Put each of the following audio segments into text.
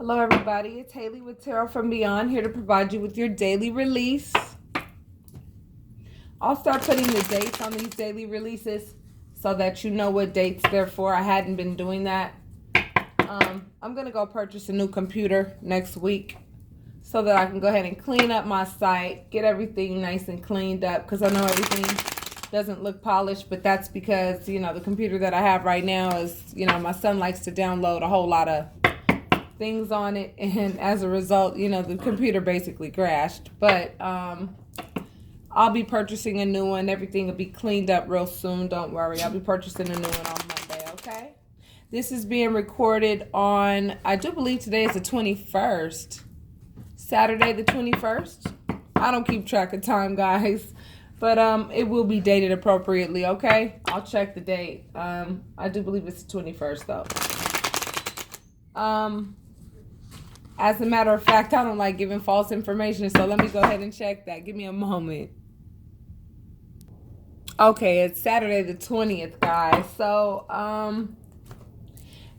Hello everybody, it's Haley with Tarot from Beyond, here to provide you with your daily release. I'll start putting the dates on these daily releases so that you know what dates they're for. I hadn't been doing that. I'm going to go purchase a new computer next week so that I can go ahead and clean up my site, get everything nice and cleaned up, because I know everything doesn't look polished, but that's because, you know, the computer that I have right now is, you know, my son likes to download a whole lot of things on it, and as a result, you know, the computer basically crashed. But I'll be purchasing a new one. Everything will be cleaned up real soon. Don't worry. I'll be purchasing a new one on Monday, okay? This is being recorded on, I do believe today is the 21st. Saturday the 21st. I don't keep track of time, guys. But it will be dated appropriately, okay? I'll check the date. I do believe it's the 21st, though. As a matter of fact, I don't like giving false information, so let me go ahead and check that. Give me a moment. Okay, it's Saturday the 20th, guys. So,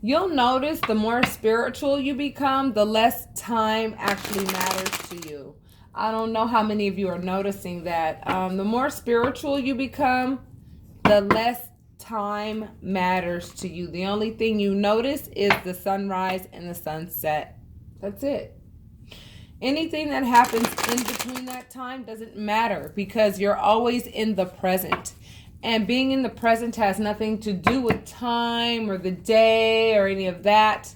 you'll notice the more spiritual you become, the less time actually matters to you. I don't know how many of you are noticing that. The more spiritual you become, the less time matters to you. The only thing you notice is the sunrise and the sunset. That's it. Anything that happens in between that time doesn't matter, because you're always in the present. And being in the present has nothing to do with time or the day or any of that.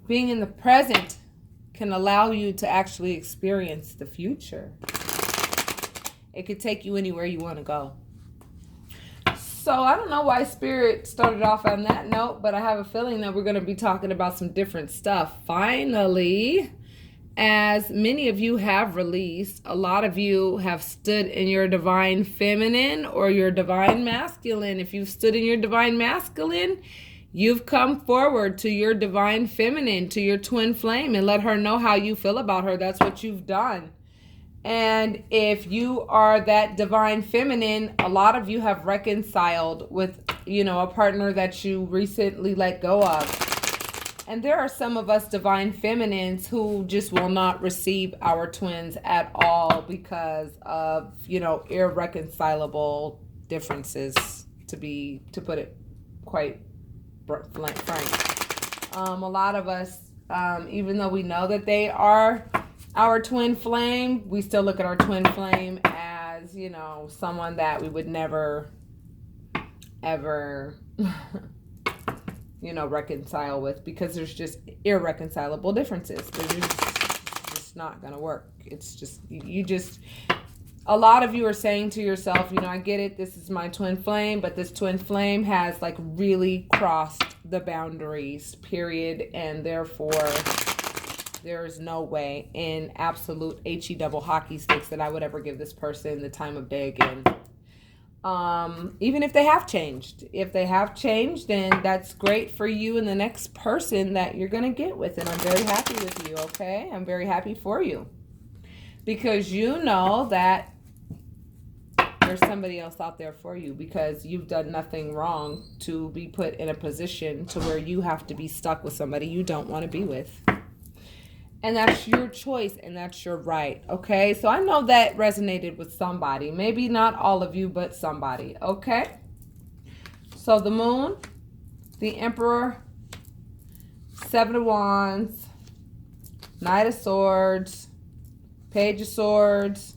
Being in the present can allow you to actually experience the future. It could take you anywhere you want to go. So I don't know why Spirit started off on that note, but I have a feeling that we're going to be talking about some different stuff. Finally, as many of you have released, a lot of you have stood in your divine feminine or your divine masculine. If you've stood in your divine masculine, you've come forward to your divine feminine, to your twin flame, and let her know how you feel about her. That's what you've done. And if you are that divine feminine, a lot of you have reconciled with, you know, a partner that you recently let go of. And there are some of us divine feminines who just will not receive our twins at all because of, you know, irreconcilable differences, to put it quite frank. A lot of us, even though we know that they are our twin flame, we still look at our twin flame as, you know, someone that we would never, ever, you know, reconcile with, because there's just irreconcilable differences. They're just not going to work. It's just, a lot of you are saying to yourself, you know, I get it, this is my twin flame, but this twin flame has like really crossed the boundaries, period, and therefore there is no way in absolute HE double hockey sticks that I would ever give this person the time of day again. Even if they have changed. If they have changed, then that's great for you and the next person that you're going to get with. And I'm very happy with you, okay? I'm very happy for you. Because you know that there's somebody else out there for you, because you've done nothing wrong to be put in a position to where you have to be stuck with somebody you don't want to be with. And that's your choice, and that's your right, okay? So I know that resonated with somebody. Maybe not all of you, but somebody, okay? So the Moon, the Emperor, Seven of Wands, Knight of Swords, Page of Swords,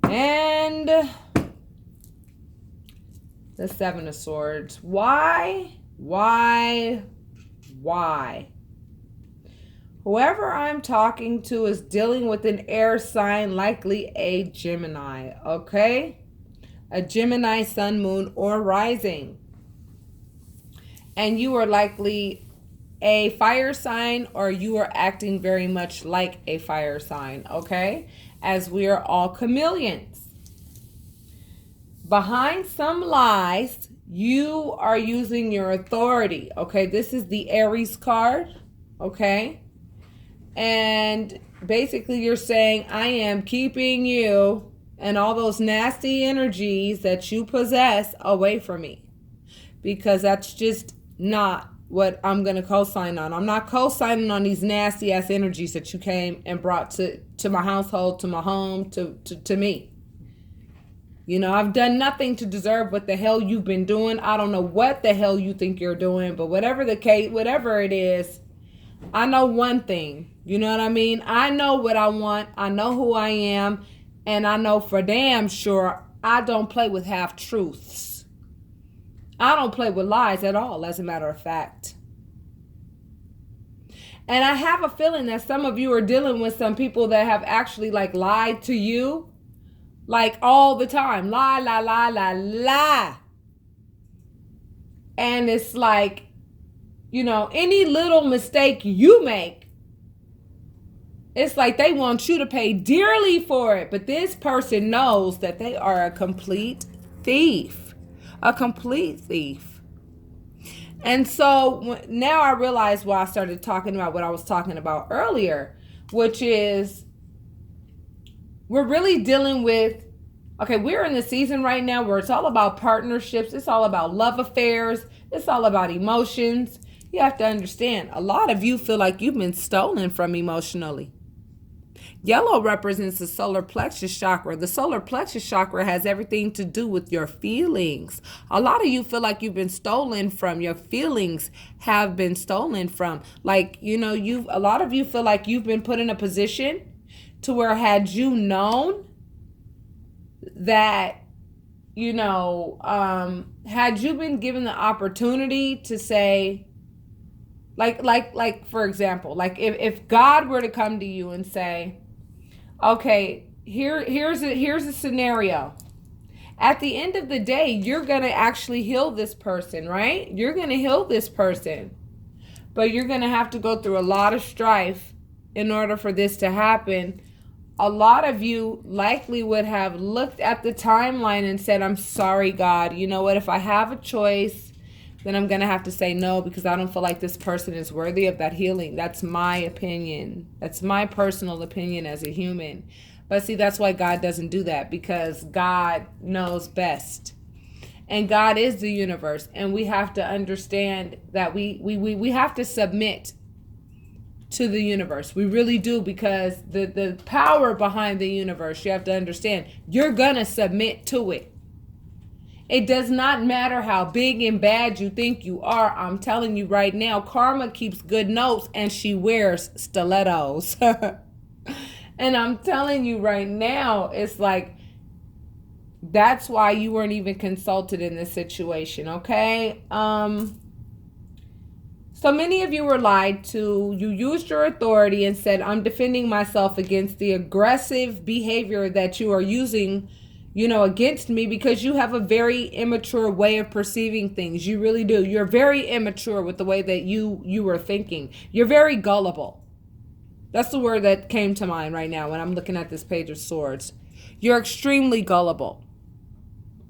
and the Seven of Swords. Why? Whoever I'm talking to is dealing with an air sign, likely a Gemini, okay? A Gemini sun, moon, or rising. And you are likely a fire sign, or you are acting very much like a fire sign, okay? As we are all chameleons. Behind some lies, you are using your authority, okay? This is the Aries card, okay? And basically you're saying, I am keeping you and all those nasty energies that you possess away from me, because that's just not what I'm going to co-sign on. I'm not co-signing on these nasty ass energies that you came and brought to my household, to my home, to me. You know, I've done nothing to deserve what the hell you've been doing. I don't know what the hell you think you're doing, but whatever the case, whatever it is, I know one thing. You know what I mean? I know what I want. I know who I am. And I know for damn sure I don't play with half-truths. I don't play with lies at all, as a matter of fact. And I have a feeling that some of you are dealing with some people that have actually like lied to you. Like all the time. Lie, lie, lie, lie, lie. And it's like, you know, any little mistake you make, it's like they want you to pay dearly for it. But this person knows that they are a complete thief. A complete thief. And so now I realize why I started talking about what I was talking about earlier, which is we're really dealing with, okay, we're in the season right now where it's all about partnerships. It's all about love affairs. It's all about emotions. You have to understand, a lot of you feel like you've been stolen from emotionally. Yellow represents the solar plexus chakra. The solar plexus chakra has everything to do with your feelings. A lot of you feel like you've been stolen from. Your feelings have been stolen from. Like, you know, a lot of you feel like you've been put in a position to where had you known that, you know, had you been given the opportunity to say, like for example, like if God were to come to you and say, okay, here's a scenario. At the end of the day, you're going to actually heal this person, right? You're going to heal this person. But you're going to have to go through a lot of strife in order for this to happen. A lot of you likely would have looked at the timeline and said, I'm sorry, God. You know what? If I have a choice, then I'm going to have to say no because I don't feel like this person is worthy of that healing. That's my opinion. That's my personal opinion as a human. But see, that's why God doesn't do that, because God knows best. And God is the universe. And we have to understand that we have to submit to the universe. We really do, because the power behind the universe, you have to understand, you're going to submit to it. It does not matter how big and bad you think you are. I'm telling you right now, Karma keeps good notes and she wears stilettos. And I'm telling you right now, it's like, that's why you weren't even consulted in this situation, okay? So many of you were lied to. You used your authority and said, I'm defending myself against the aggressive behavior that you are using, you know, against me, because you have a very immature way of perceiving things. You really do. You're very immature with the way that you were thinking. You're very gullible. That's the word that came to mind right now when I'm looking at this page of swords. You're extremely gullible.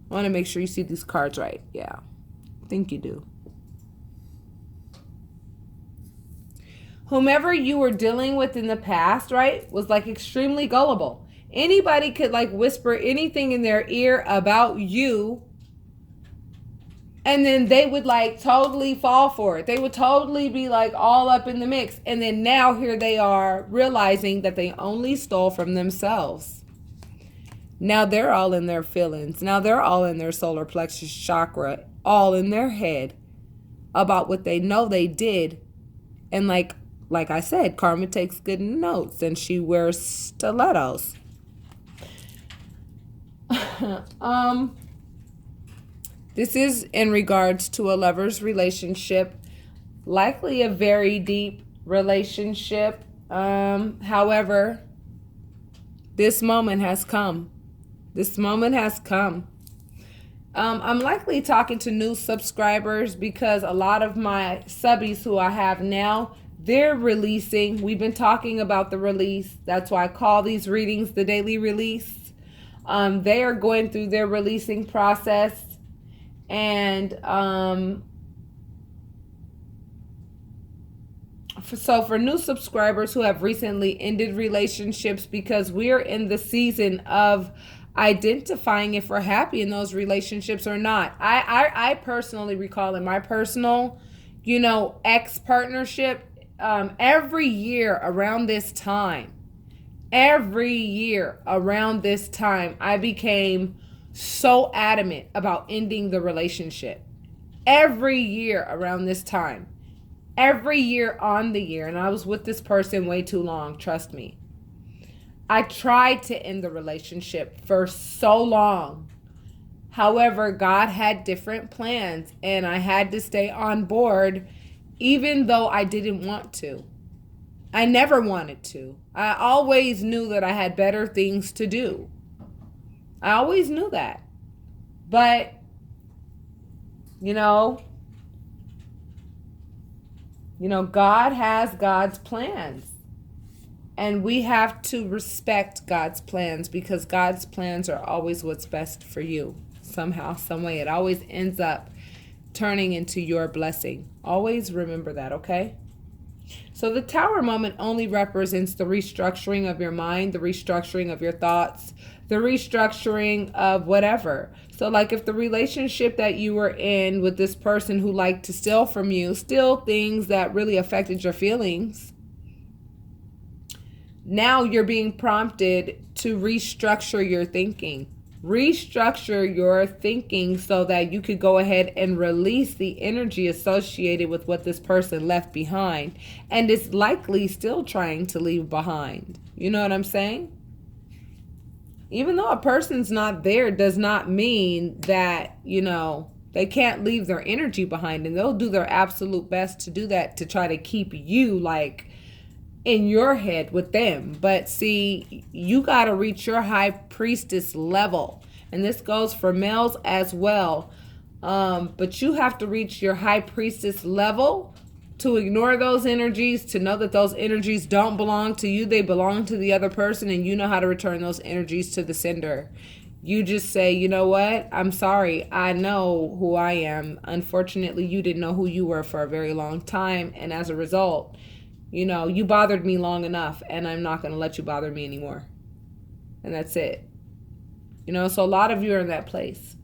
I want to make sure you see these cards right. Yeah, I think you do. Whomever you were dealing with in the past, right, was like extremely gullible. Anybody could like whisper anything in their ear about you, and then they would like totally fall for it. They would totally be like all up in the mix. And then now here they are realizing that they only stole from themselves. Now they're all in their feelings. Now they're all in their solar plexus chakra, all in their head about what they know they did. And like I said, Karma takes good notes and she wears stilettos. This is in regards to a lover's relationship, likely a very deep relationship. However, this moment has come. This moment has come. I'm likely talking to new subscribers because a lot of my subbies who I have now, they're releasing. We've been talking about the release. That's why I call these readings the daily release. They are going through their releasing process. And so for new subscribers who have recently ended relationships, because we're in the season of identifying if we're happy in those relationships or not. I personally recall in my personal, ex-partnership, every year around this time, I became so adamant about ending the relationship. Every year around this time. Every year on the year. And I was with this person way too long, trust me. I tried to end the relationship for so long. However, God had different plans and I had to stay on board even though I didn't want to. I never wanted to. I always knew that I had better things to do. I always knew that. But, God has God's plans. And we have to respect God's plans because God's plans are always what's best for you. Somehow, some way, it always ends up turning into your blessing. Always remember that, okay? So the Tower moment only represents the restructuring of your mind, the restructuring of your thoughts, the restructuring of whatever. So like if the relationship that you were in with this person who liked to steal from you, steal things that really affected your feelings, now you're being prompted to restructure your thinking. Restructure your thinking so that you could go ahead and release the energy associated with what this person left behind and is likely still trying to leave behind. You know what I'm saying? Even though a person's not there does not mean that, they can't leave their energy behind, and they'll do their absolute best to do that to try to keep you in your head with them. But see, you got to reach your high priestess level. And this goes for males as well. But you have to reach your high priestess level to ignore those energies, to know that those energies don't belong to you. They belong to the other person, and you know how to return those energies to the sender. You just say, you know what? I'm sorry. I know who I am. Unfortunately, you didn't know who you were for a very long time. And as a result, you bothered me long enough, and I'm not going to let you bother me anymore. And that's it. So a lot of you are in that place.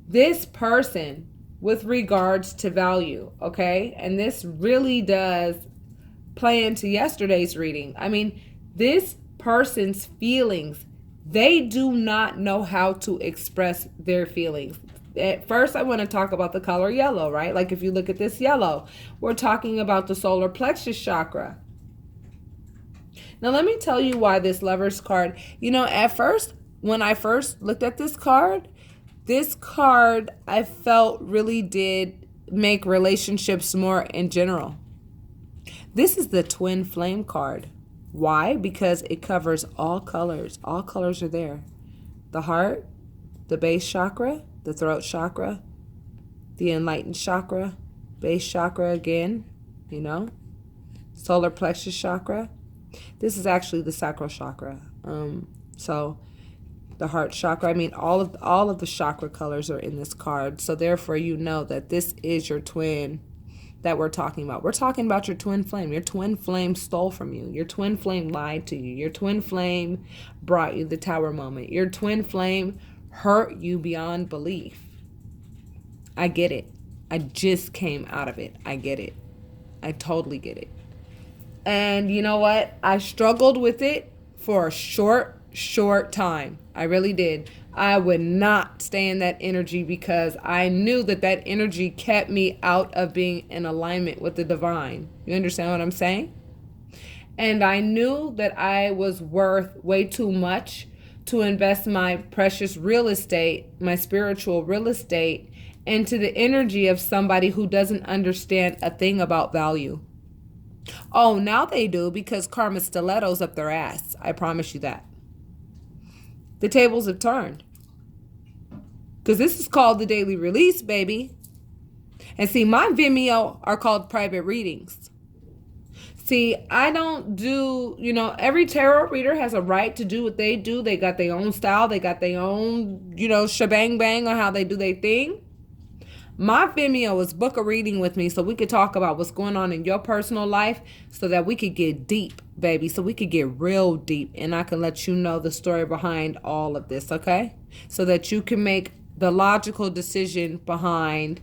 This person, with regards to value, okay? And this really does play into yesterday's reading. I mean, this person's feelings, they do not know how to express their feelings. At first, I want to talk about the color yellow, right? Like if you look at this yellow, we're talking about the solar plexus chakra. Now, let me tell you why this Lover's card, at first, when I first looked at this card I felt really did make relationships more in general. This is the twin flame card. Why? Because it covers all colors. All colors are there. The heart, the base chakra, the throat chakra, the enlightened chakra, base chakra again, solar plexus chakra. This is actually the sacral chakra. So the heart chakra, all of the chakra colors are in this card. So therefore, that this is your twin that we're talking about. We're talking about your twin flame. Your twin flame stole from you. Your twin flame lied to you. Your twin flame brought you the Tower moment. Your twin flame hurt you beyond belief. I get it. I just came out of it. I get it. I totally get it. And you know what? I struggled with it for a short time. I really did. I would not stay in that energy because I knew that energy kept me out of being in alignment with the divine. You understand what I'm saying? And I knew that I was worth way too much to invest my precious real estate, my spiritual real estate, into the energy of somebody who doesn't understand a thing about value. Oh, now they do, because karma stilettos up their ass. I promise you that. The tables have turned. Because this is called the daily release, baby. And see, my Vimeo are called private readings. See, I don't do, every tarot reader has a right to do what they do. They got their own style. They got their own, shebang bang on how they do their thing. My Vimeo is book a reading with me so we could talk about what's going on in your personal life so that we could get deep, baby. So we could get real deep, and I can let you know the story behind all of this, okay? So that you can make the logical decision behind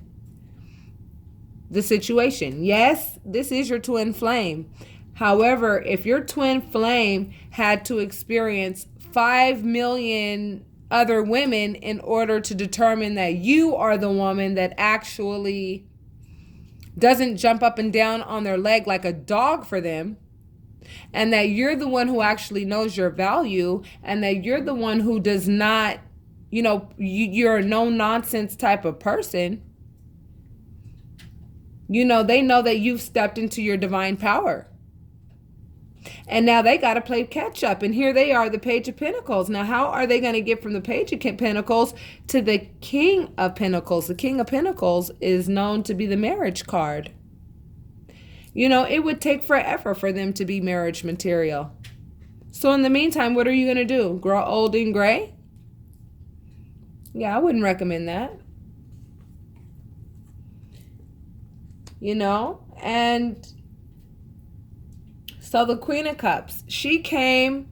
the situation. Yes, this is your twin flame. However, if your twin flame had to experience 5 million other women in order to determine that you are the woman that actually doesn't jump up and down on their leg like a dog for them, and that you're the one who actually knows your value, and that you're the one who does not, you're a no nonsense type of person, they know that you've stepped into your divine power. And now they got to play catch up. And here they are, the Page of Pentacles. Now, how are they going to get from the Page of Pentacles to the King of Pentacles? The King of Pentacles is known to be the marriage card. It would take forever for them to be marriage material. So in the meantime, what are you going to do? Grow old and gray? Yeah, I wouldn't recommend that. And so the Queen of Cups, she came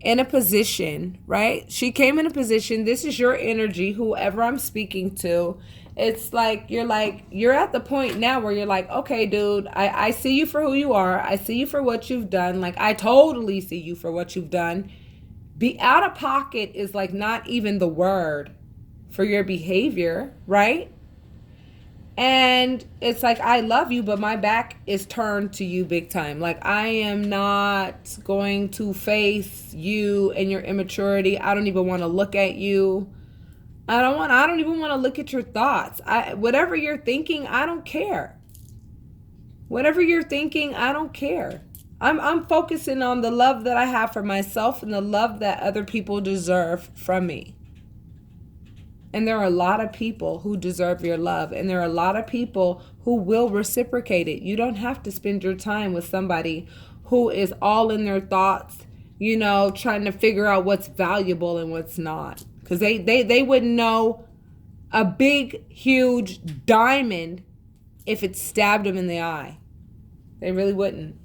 in a position, right? She came in a position. This is your energy, whoever I'm speaking to. It's like you're at the point now where you're like, okay, dude, I see you for who you are. I see you for what you've done. Like, I totally see you for what you've done. Be out of pocket is like not even the word for your behavior, right? And it's like, I love you, but my back is turned to you big time. Like, I am not going to face you and your immaturity. I don't even want to look at you. I don't even want to look at your thoughts. Whatever you're thinking, I don't care. Whatever you're thinking, I don't care. I'm focusing on the love that I have for myself and the love that other people deserve from me. And there are a lot of people who deserve your love. And there are a lot of people who will reciprocate it. You don't have to spend your time with somebody who is all in their thoughts, trying to figure out what's valuable and what's not. Because they wouldn't know a big, huge diamond if it stabbed them in the eye. They really wouldn't.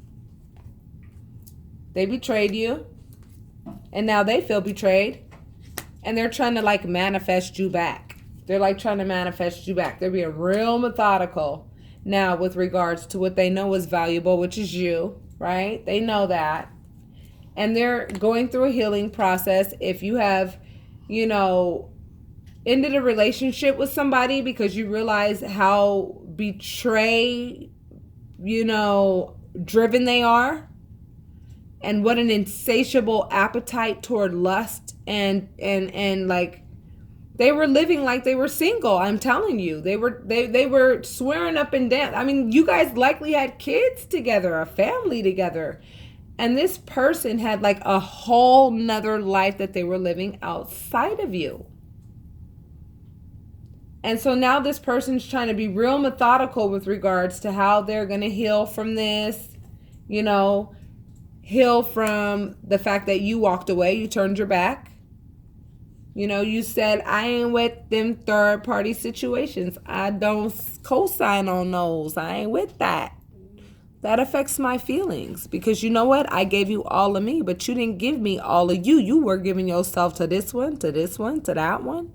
They betrayed you. And now they feel betrayed. And they're trying to manifest you back. They're trying to manifest you back. They're being real methodical now with regards to what they know is valuable, which is you, right? They know that. And they're going through a healing process. If you have, ended a relationship with somebody because you realize how driven they are, and what an insatiable appetite toward lust, and they were living like they were single. I'm telling you, they were swearing up and down. I mean, you guys likely had kids together, a family together, and this person had a whole nother life that they were living outside of you. And so now this person's trying to be real methodical with regards to how they're going to heal from this, heal from the fact that you walked away, you turned your back. You said, I ain't with them third party situations. I don't co-sign on those. I ain't with that. That affects my feelings because you know what? I gave you all of me, but you didn't give me all of you. You were giving yourself to this one, to this one, to that one.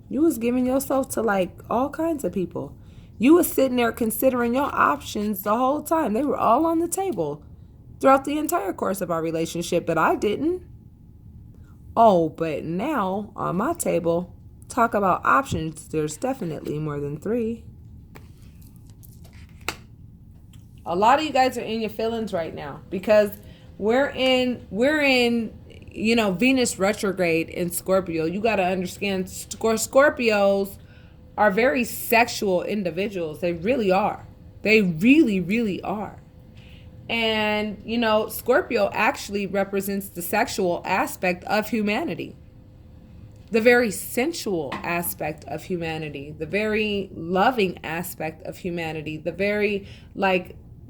You was giving yourself to all kinds of people. You was sitting there considering your options the whole time. They were all on the table throughout the entire course of our relationship, but I didn't. Oh, but now on my table, talk about options. There's definitely more than 3. A lot of you guys are in your feelings right now because we're in Venus retrograde in Scorpio. You got to understand, Scorpios are very sexual individuals. They really are. They really, really are. And, Scorpio actually represents the sexual aspect of humanity. The very sensual aspect of humanity. The very loving aspect of humanity. The very,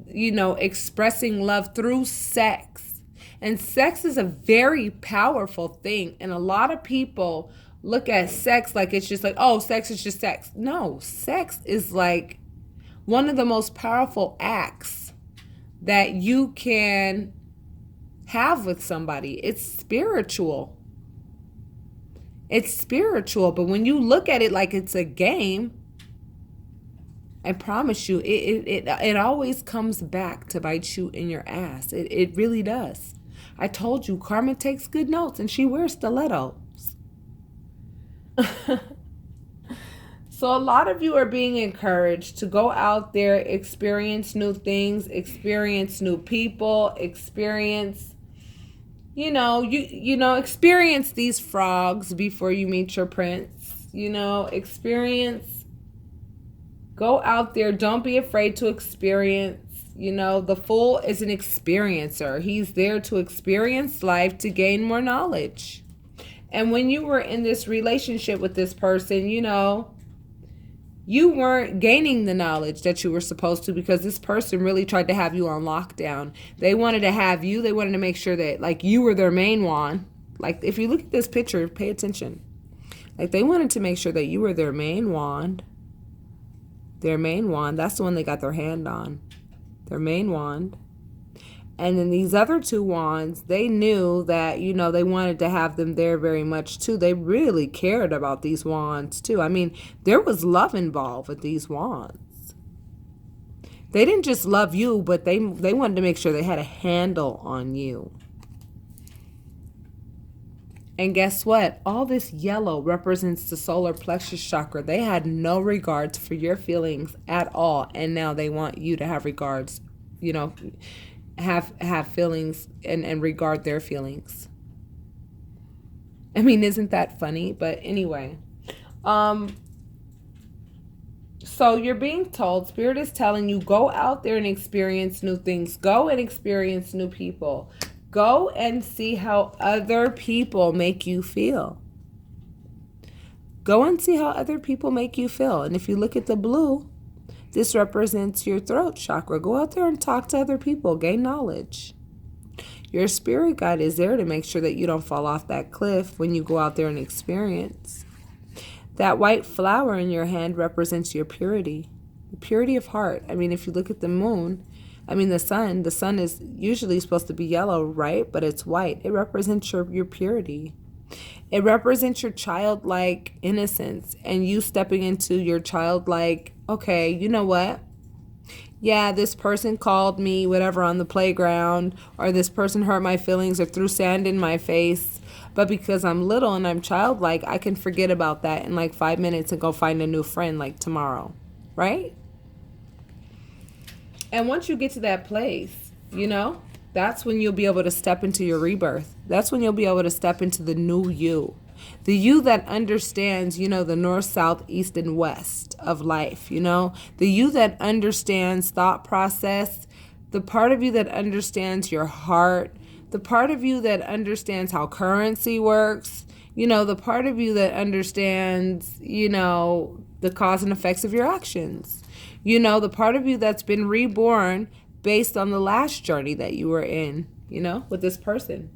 expressing love through sex. And sex is a very powerful thing. And a lot of people look at sex like it's just sex is just sex. No, sex is one of the most powerful acts that you can have with somebody. It's spiritual. It's spiritual. But when you look at it like it's a game, I promise you, it always comes back to bite you in your ass. It really does. I told you, Karma takes good notes, and she wears stilettos. So a lot of you are being encouraged to go out there, experience new things, experience new people, experience, experience these frogs before you meet your prince. Experience. Go out there. Don't be afraid to experience. The Fool is an experiencer. He's there to experience life, to gain more knowledge. And when you were in this relationship with this person, you weren't gaining the knowledge that you were supposed to, because this person really tried to have you on lockdown. They wanted to have you. They wanted to make sure that, like, you were their main wand. Like, if you look at this picture, pay attention. Like, they wanted to make sure that you were their main wand. Their main wand. That's the one they got their hand on. Their main wand. And then these other two wands, they knew that, they wanted to have them there very much too. They really cared about these wands too. I mean, there was love involved with these wands. They didn't just love you, but they wanted to make sure they had a handle on you. And guess what? All this yellow represents the solar plexus chakra. They had no regards for your feelings at all. And now they want you to have regards, have feelings and regard their feelings. I mean, isn't that funny? But anyway, so you're being told, Spirit is telling you, go out there and experience new things. Go and experience new people. Go and see how other people make you feel. Go and see how other people make you feel. And if you look at the blue, this represents your throat chakra. Go out there and talk to other people. Gain knowledge. Your spirit guide is there to make sure that you don't fall off that cliff when you go out there and experience. That white flower in your hand represents your purity. The purity of heart. I mean, if you look at the moon, the sun is usually supposed to be yellow, right? But it's white. It represents your purity. It represents your childlike innocence and you stepping into your childlike, okay, you know what? Yeah, this person called me, whatever, on the playground, or this person hurt my feelings or threw sand in my face. But because I'm little and I'm childlike, I can forget about that in like 5 minutes and go find a new friend like tomorrow, right? And once you get to that place, that's when you'll be able to step into your rebirth. That's when you'll be able to step into the new you. The you that understands, the north, south, east, and west of life, The you that understands thought process, the part of you that understands your heart, the part of you that understands how currency works, the part of you that understands, the cause and effects of your actions. The part of you that's been reborn based on the last journey that you were in, with this person.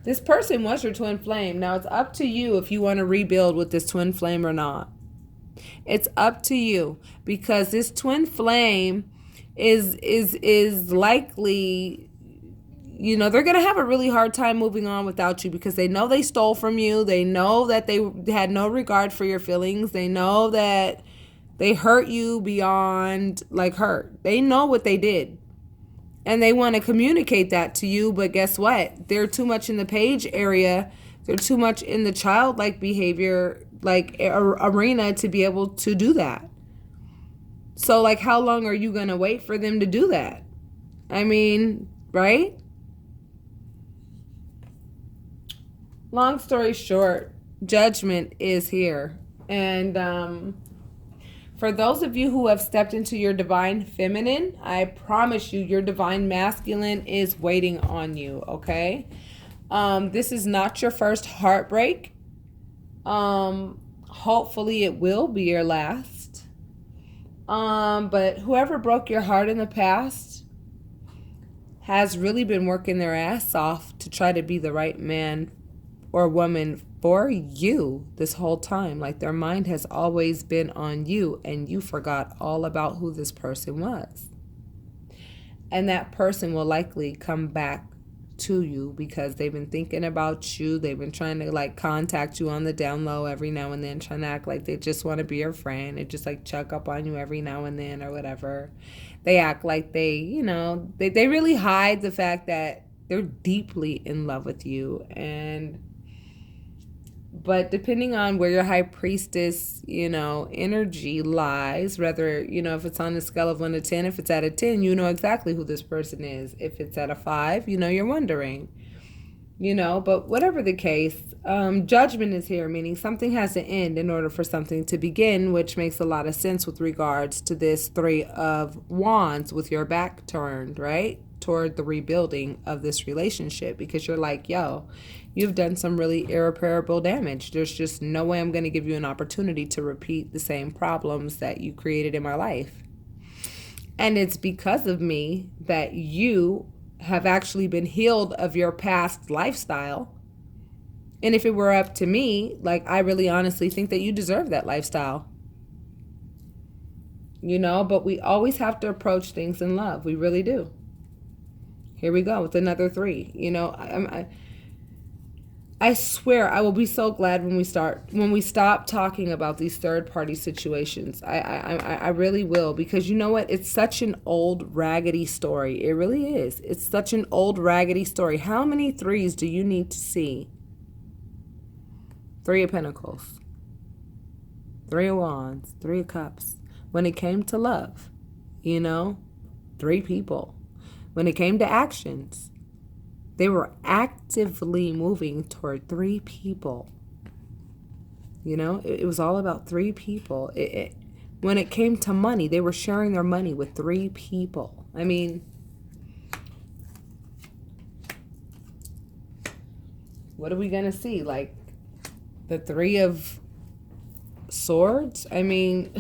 This person was your twin flame. Now it's up to you if you want to rebuild with this twin flame or not. It's up to you, because this twin flame is likely, they're going to have a really hard time moving on without you, because they know they stole from you. They know that they had no regard for your feelings. They know that they hurt you beyond hurt. They know what they did. And they want to communicate that to you. But guess what? They're too much in the page area. They're too much in the childlike behavior, arena to be able to do that. So how long are you going to wait for them to do that? I mean, right? Long story short, judgment is here. And, for those of you who have stepped into your divine feminine, I promise you your divine masculine is waiting on you, okay? This is not your first heartbreak. Hopefully it will be your last. But whoever broke your heart in the past has really been working their ass off to try to be the right man or woman for you this whole time. Their mind has always been on you, and you forgot all about who this person was. And that person will likely come back to you because they've been thinking about you. They've been trying to like contact you on the down low every now and then, trying to act like they just want to be your friend and just like check up on you every now and then or whatever. They act like they really hide the fact that they're deeply in love with you. But depending on where your high priestess, energy lies, whether, if it's on a scale of 1 to 10, if it's at a 10, you know exactly who this person is. If it's at a 5, you're wondering, but whatever the case, judgment is here, meaning something has to end in order for something to begin, which makes a lot of sense with regards to this 3 of Wands with your back turned, right, toward the rebuilding of this relationship, because you're like, yo, you've done some really irreparable damage. There's just no way I'm going to give you an opportunity to repeat the same problems that you created in my life. And it's because of me that you have actually been healed of your past lifestyle. And if it were up to me, like, I really honestly think that you deserve that lifestyle. But we always have to approach things in love. We really do. Here we go with another 3. I swear I will be so glad when we stop talking about these third-party situations. I really will, because you know what? It's such an old raggedy story. It really is. It's such an old raggedy story. How many 3s do you need to see? 3 of Pentacles, 3 of Wands, 3 of Cups. When it came to love, 3 people. When it came to actions, they were actively moving toward 3 people. It was all about 3 people. When it came to money, they were sharing their money with 3 people. I mean, what are we going to see? Like the 3 of Swords? I mean,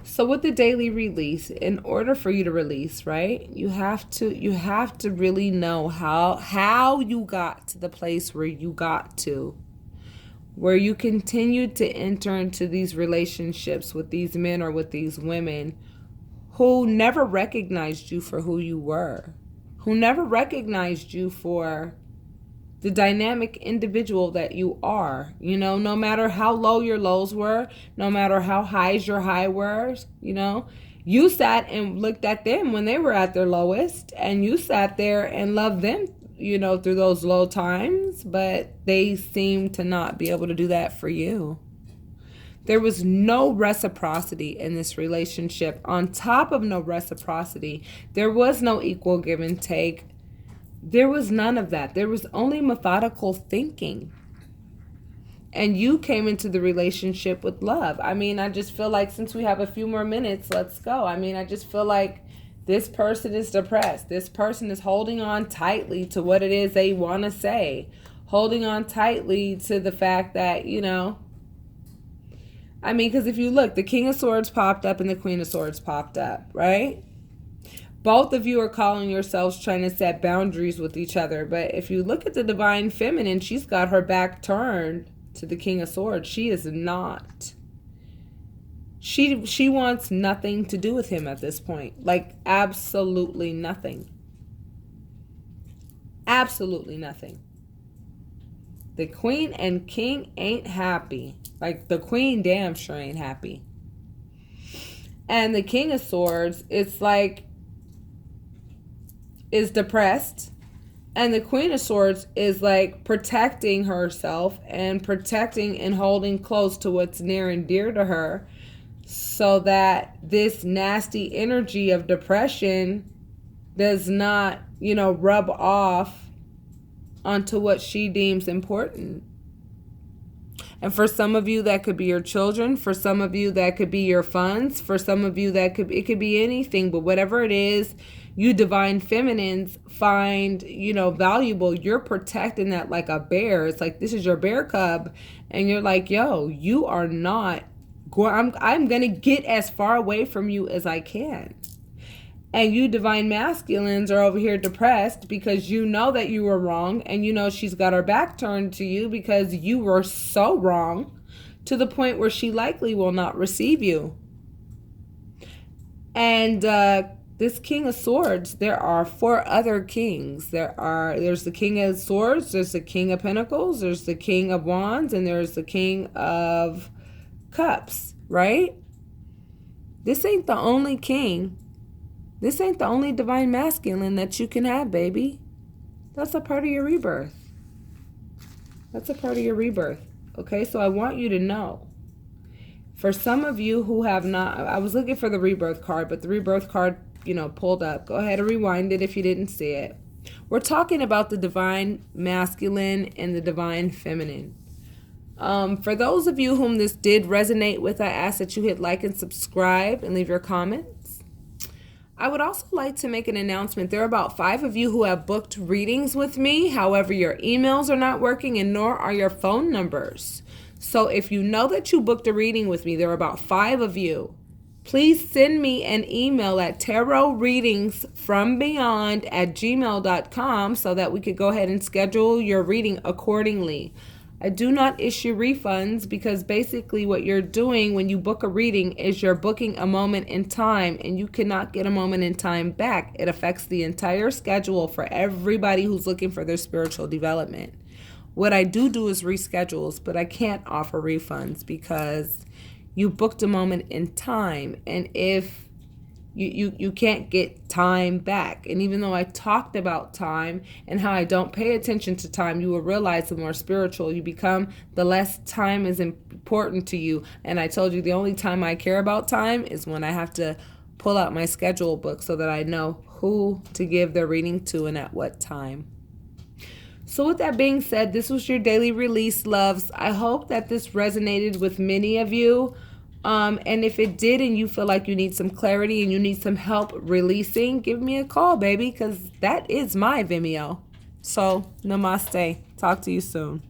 so with the daily release, in order for you to release, right, you have to really know how you got to the place where you got to, where you continued to enter into these relationships with these men or with these women who never recognized you for who you were, who never recognized you for the dynamic individual that you are. No matter how low your lows were, no matter how high your high were, you sat and looked at them when they were at their lowest, and you sat there and loved them, through those low times, but they seemed to not be able to do that for you. There was no reciprocity in this relationship. On top of no reciprocity, there was no equal give and take. There was none of that. There was only methodical thinking. And you came into the relationship with love. I mean, I just feel like, since we have a few more minutes, let's go. I mean, I just feel like this person is depressed. This person is holding on tightly to what it is they want to say. Holding on tightly to the fact that, I mean, because if you look, the King of Swords popped up and the Queen of Swords popped up, right? Both of you are calling yourselves trying to set boundaries with each other. But if you look at the Divine Feminine, she's got her back turned to the King of Swords. She is not. She wants nothing to do with him at this point. Like, absolutely nothing. Absolutely nothing. The Queen and King ain't happy. Like, the Queen damn sure ain't happy. And the King of Swords, it's like, is depressed, and the Queen of Swords is like protecting herself and protecting and holding close to what's near and dear to her, so that this nasty energy of depression does not, rub off onto what she deems important. And for some of you, that could be your children. For some of you, that could be your funds. For some of you, it could be anything. But whatever it is, you Divine Feminines find, valuable, you're protecting that like a bear. It's like, this is your bear cub. And you're like, yo, you are not going, I'm going to get as far away from you as I can. And you Divine Masculines are over here depressed because you know that you were wrong. And she's got her back turned to you because you were so wrong, to the point where she likely will not receive you. And this King of Swords, there are 4 other kings. There's the King of Swords, there's the King of Pentacles, there's the King of Wands, and there's the King of Cups, right? This ain't the only king. This ain't the only divine masculine that you can have, baby. That's a part of your rebirth. That's a part of your rebirth. Okay, so I want you to know. For some of you who have not, I was looking for the rebirth card, but the rebirth card, pulled up. Go ahead and rewind it if you didn't see it. We're talking about the divine masculine and the divine feminine. For those of you whom this did resonate with, I ask that you hit like and subscribe and leave your comments. I would also like to make an announcement. There are about 5 of you who have booked readings with me. However, your emails are not working and nor are your phone numbers. So if you know that you booked a reading with me, there are about 5 of you. Please send me an email at tarotreadingsfrombeyond@gmail.com so that we could go ahead and schedule your reading accordingly. I do not issue refunds because basically what you're doing when you book a reading is you're booking a moment in time, and you cannot get a moment in time back. It affects the entire schedule for everybody who's looking for their spiritual development. What I do is reschedules, but I can't offer refunds because you booked a moment in time, and if you can't get time back. And even though I talked about time and how I don't pay attention to time, you will realize the more spiritual you become, the less time is important to you. And I told you the only time I care about time is when I have to pull out my schedule book so that I know who to give their reading to and at what time. So with that being said, this was your daily release, loves. I hope that this resonated with many of you. And if it did and you feel like you need some clarity and you need some help releasing, give me a call, baby, because that is my Vimeo. So, namaste. Talk to you soon.